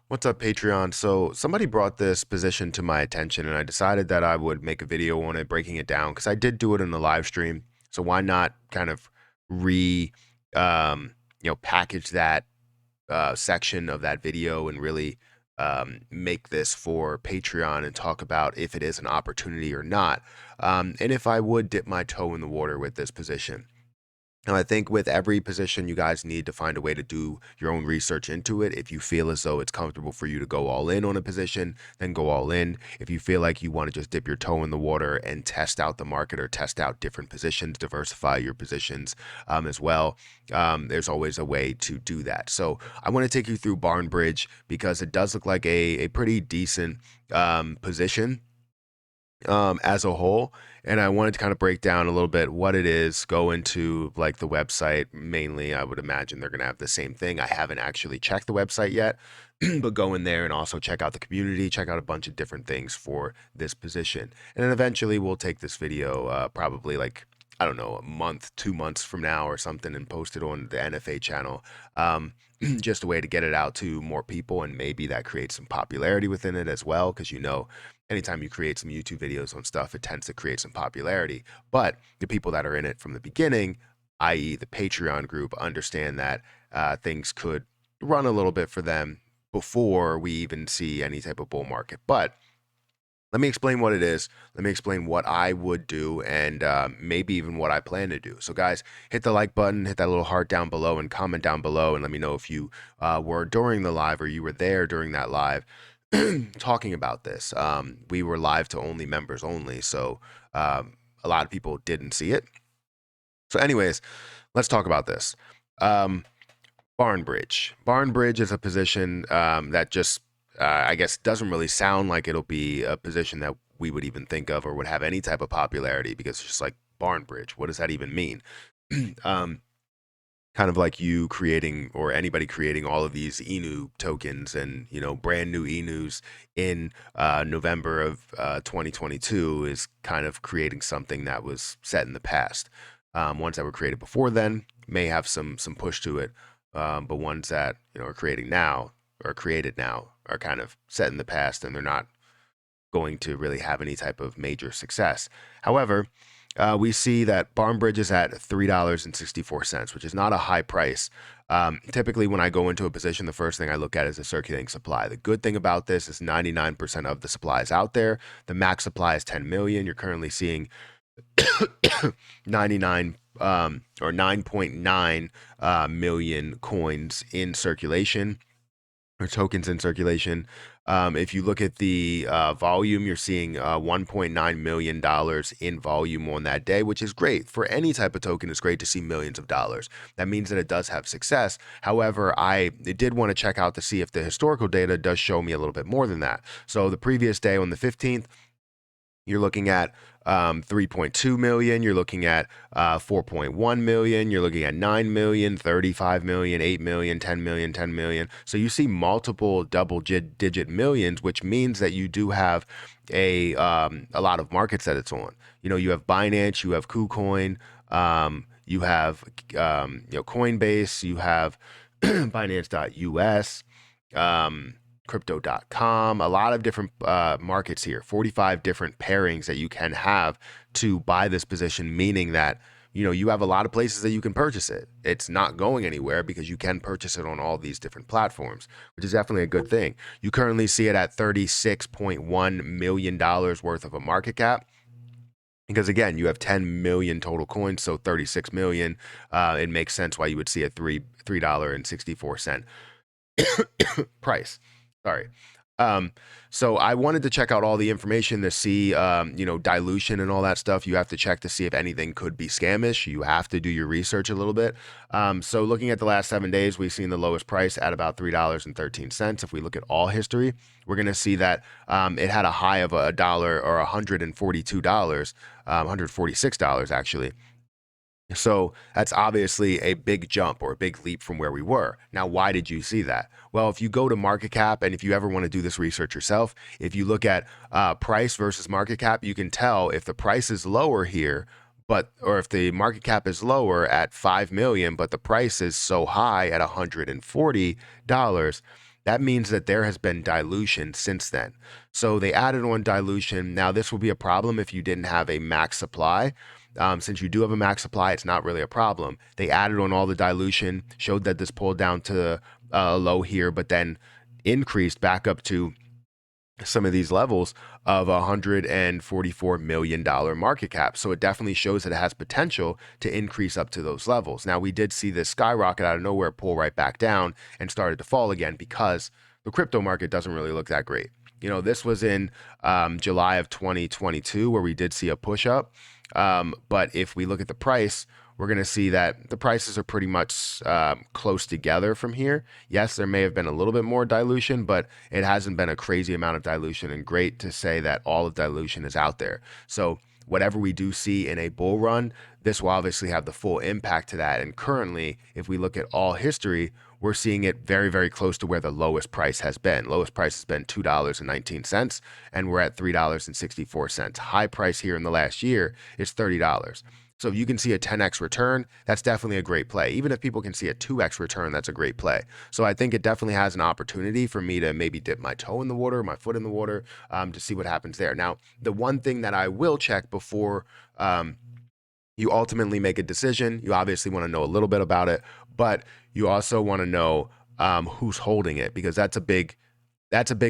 What's up, Patreon? So somebody brought this position to my attention, and I decided that I would make a video on it, breaking it down, because I did do it in the live stream. So why not kind of re, package that section of that video and really make this for Patreon and talk about if it is an opportunity or not, and if I would dip my toe in the water with this position. Now, I think with every position, you guys need to find a way to do your own research into it. If you feel as though it's comfortable for you to go all in on a position, then go all in. If you feel like you want to just dip your toe in the water and test out the market or test out different positions, diversify your positions as well, there's always a way to do that. So I want to take you through BarnBridge because it does look like a pretty decent position as a whole. And I wanted to kind of break down a little bit what it is, go into like the website mainly. I would imagine they're going to have the same thing. I haven't actually checked the website yet, but go in there and also check out the community, check out a bunch of different things for this position. And then eventually we'll take this video probably like, I don't know, a month, 2 months from now or something and post it on the NFA channel. Just a way to get it out to more people, and maybe that creates some popularity within it as well, because anytime you create some YouTube videos on stuff, it tends to create some popularity. But the people that are in it from the beginning, i.e. the Patreon group, understand that things could run a little bit for them before we even see any type of bull market. But let me explain what it is. Let me explain what I would do and maybe even what I plan to do. So guys, hit the like button, hit that little heart down below, and comment down below and let me know if you were during the live or you were there during that live talking about this. We were live to only members only, so a lot of people didn't see it. So anyways, let's talk about this. BarnBridge. BarnBridge is a position that just, I guess, doesn't really sound like it'll be a position that we would even think of or would have any type of popularity, because it's just like BarnBridge. What does that even mean? Kind of like you creating or anybody creating all of these ENU tokens and, brand new ENUs in November of 2022 is kind of creating something that was set in the past. Ones that were created before then may have some push to it, but ones that are created now are kind of set in the past, and they're not going to really have any type of major success. However, we see that BarnBridge is at $3.64, which is not a high price. Typically, when I go into a position, the first thing I look at is the circulating supply. The good thing about this is 99% of the supply is out there. The max supply is 10 million. You're currently seeing 99 or 9.9 million coins in circulation, or tokens in circulation. If you look at the volume, you're seeing $1.9 million in volume on that day, which is great. For any type of token, it's great to see millions of dollars. That means that it does have success. However, I did want to check out to see if the historical data does show me a little bit more than that. So the previous day on the 15th, you're looking at 3.2 million, you're looking at 4.1 million, you're looking at 9 million, 35 million, 8 million, 10 million, 10 million. So you see multiple double-digit millions, which means that you do have a lot of markets that it's on. You have Binance, you have KuCoin, you have Coinbase, you have Binance.us, crypto.com, a lot of different markets here, 45 different pairings that you can have to buy this position, meaning that you have a lot of places that you can purchase it. It's not going anywhere because you can purchase it on all these different platforms, which is definitely a good thing. You currently see it at $36.1 million worth of a market cap, because again, you have 10 million total coins, so 36 million. It makes sense why you would see a $3.64 price. Sorry. So I wanted to check out all the information to see, dilution and all that stuff. You have to check to see if anything could be scamish. You have to do your research a little bit. So looking at the last 7 days, we've seen the lowest price at about $3.13. If we look at all history, we're going to see that it had a high of $1 or $142, $146 actually. So that's obviously a big jump or a big leap from where we were. Now, why did you see that? Well, if you go to market cap, and if you ever want to do this research yourself, if you look at price versus market cap, you can tell if the price is lower here, or if the market cap is lower at 5 million, but the price is so high at $140, that means that there has been dilution since then. So they added on dilution. Now, this will be a problem if you didn't have a max supply. Since you do have a max supply, it's not really a problem. They added on all the dilution, showed that this pulled down to a low here, but then increased back up to some of these levels of $144 million market cap. So it definitely shows that it has potential to increase up to those levels. Now, we did see this skyrocket out of nowhere, pull right back down and started to fall again because the crypto market doesn't really look that great. This was in July of 2022 where we did see a push up. But if we look at the price, we're going to see that the prices are pretty much close together from here. Yes, there may have been a little bit more dilution, but it hasn't been a crazy amount of dilution. And great to say that all of dilution is out there. So whatever we do see in a bull run, this will obviously have the full impact to that. And currently, if we look at all history, we're seeing it very, very close to where the lowest price has been. Lowest price has been $2.19, and we're at $3.64. High price here in the last year is $30. So if you can see a 10x return, that's definitely a great play. Even if people can see a 2x return, that's a great play. So I think it definitely has an opportunity for me to maybe dip my toe in the water, my foot in the water, to see what happens there. Now, the one thing that I will check before you ultimately make a decision, you obviously want to know a little bit about it, but you also want to know who's holding it, because that's a big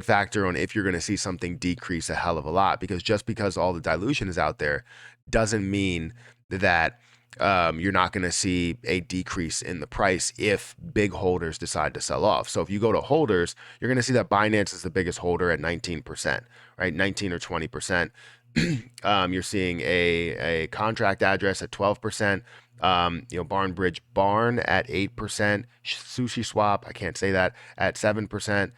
factor on if you're going to see something decrease a hell of a lot. Because just because all the dilution is out there doesn't mean that you're not going to see a decrease in the price if big holders decide to sell off. So if you go to holders, you're going to see that Binance is the biggest holder at 19%, right? 19 or 20%. You're seeing a contract address at 12%. BarnBridge Barn at 8%, Sushi Swap, I can't say that, at 7%.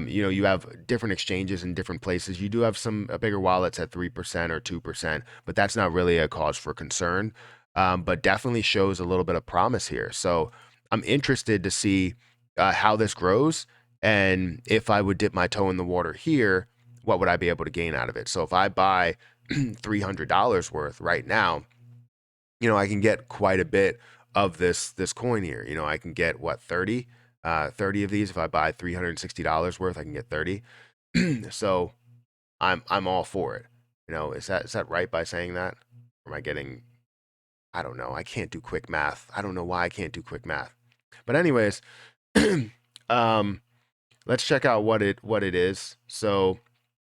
You have different exchanges in different places. You do have some bigger wallets at 3% or 2%, but that's not really a cause for concern. But definitely shows a little bit of promise here. So I'm interested to see how this grows, and if I would dip my toe in the water here, what would I be able to gain out of it? So if I buy $300 worth right now, I can get quite a bit of this coin here. I can get what, 30 of these. If I buy $360 worth, I can get 30. So I'm all for it. Is that right by saying that? Or am I getting, I don't know. I can't do quick math. I don't know why I can't do quick math. But anyways, let's check out what it is. So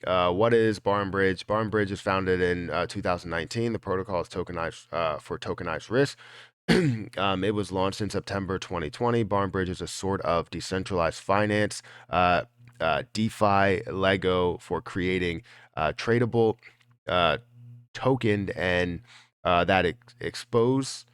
what is BarnBridge? BarnBridge is founded in 2019. The protocol is tokenized for tokenized risk. It was launched in September 2020. BarnBridge is a sort of decentralized finance, DeFi Lego for creating tradable tokened and that expose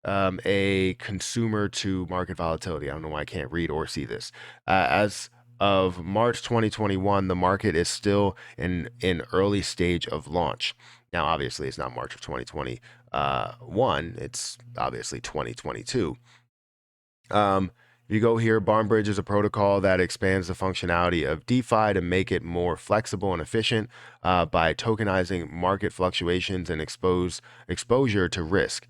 a consumer to market volatility. I don't know why I can't read or see this. As of March 2021, the market is still in early stage of launch. Now, obviously, it's not March of 2021. It's obviously 2022. If you go here, BarnBridge is a protocol that expands the functionality of DeFi to make it more flexible and efficient by tokenizing market fluctuations and exposure to risk.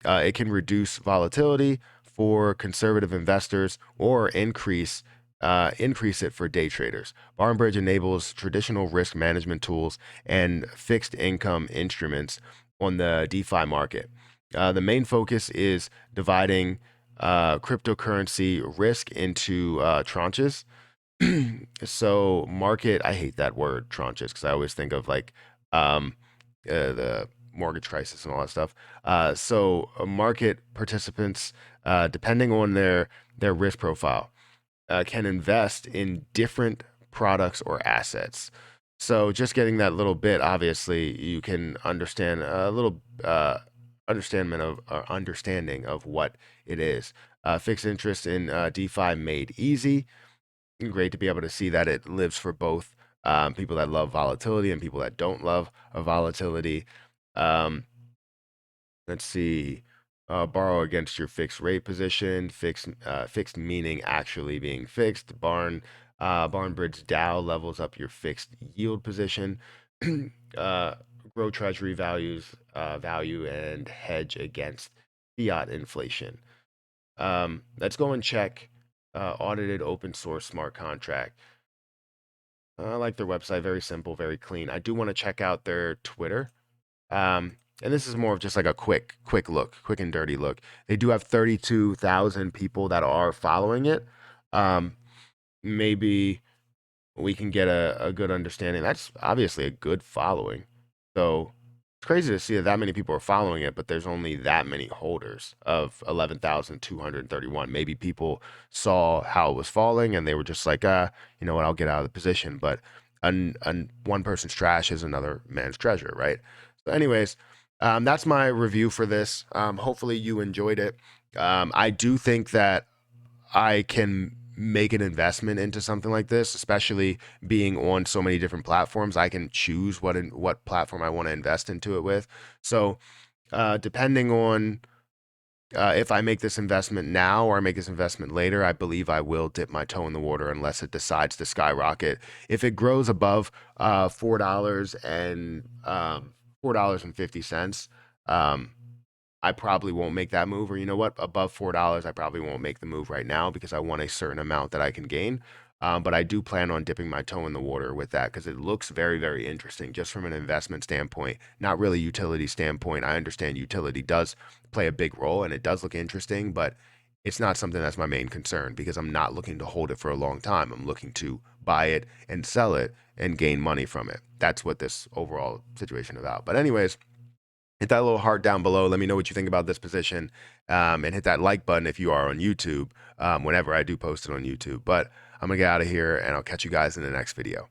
It can reduce volatility for conservative investors or increase it for day traders. BarnBridge enables traditional risk management tools and fixed income instruments on the DeFi market. The main focus is dividing cryptocurrency risk into tranches. So market, I hate that word tranches because I always think of like the mortgage crisis and all that stuff. So market participants, depending on their risk profile, can invest in different products or assets. So just getting that little bit, obviously, you can understand a little understanding of what it is. Fixed interest in DeFi made easy. Great to be able to see that it lives for both people that love volatility and people that don't love volatility. Um, let's see. Borrow against your fixed rate position. Fixed meaning actually being fixed. BarnBridge DAO levels up your fixed yield position. Grow treasury value and hedge against fiat inflation. Let's go and check audited open source smart contract. I like their website, very simple, very clean. I do want to check out their Twitter. And this is more of just like a quick look, quick and dirty look. They do have 32,000 people that are following it. Um, Maybe we can get a good understanding. That's obviously a good following. So it's crazy to see that that many people are following it, but there's only that many holders of 11,231. Maybe people saw how it was falling and they were just like, you know what, I'll get out of the position. But one person's trash is another man's treasure, right? So, anyways, that's my review for this. Hopefully you enjoyed it. I do think that I can make an investment into something like this, especially being on so many different platforms. I can choose what platform I want to invest into it with. So, depending on if I make this investment now or I make this investment later, I believe I will dip my toe in the water unless it decides to skyrocket. If it grows above $4.50, I probably won't make that move. Or you know what? Above $4, I probably won't make the move right now because I want a certain amount that I can gain. But I do plan on dipping my toe in the water with that because it looks very, very interesting just from an investment standpoint, not really utility standpoint. I understand utility does play a big role and it does look interesting, but it's not something that's my main concern because I'm not looking to hold it for a long time. I'm looking to buy it and sell it and gain money from it. That's what this overall situation is about. But anyways, hit that little heart down below. Let me know what you think about this position. And hit that like button if you are on YouTube, whenever I do post it on YouTube. But I'm going to get out of here and I'll catch you guys in the next video.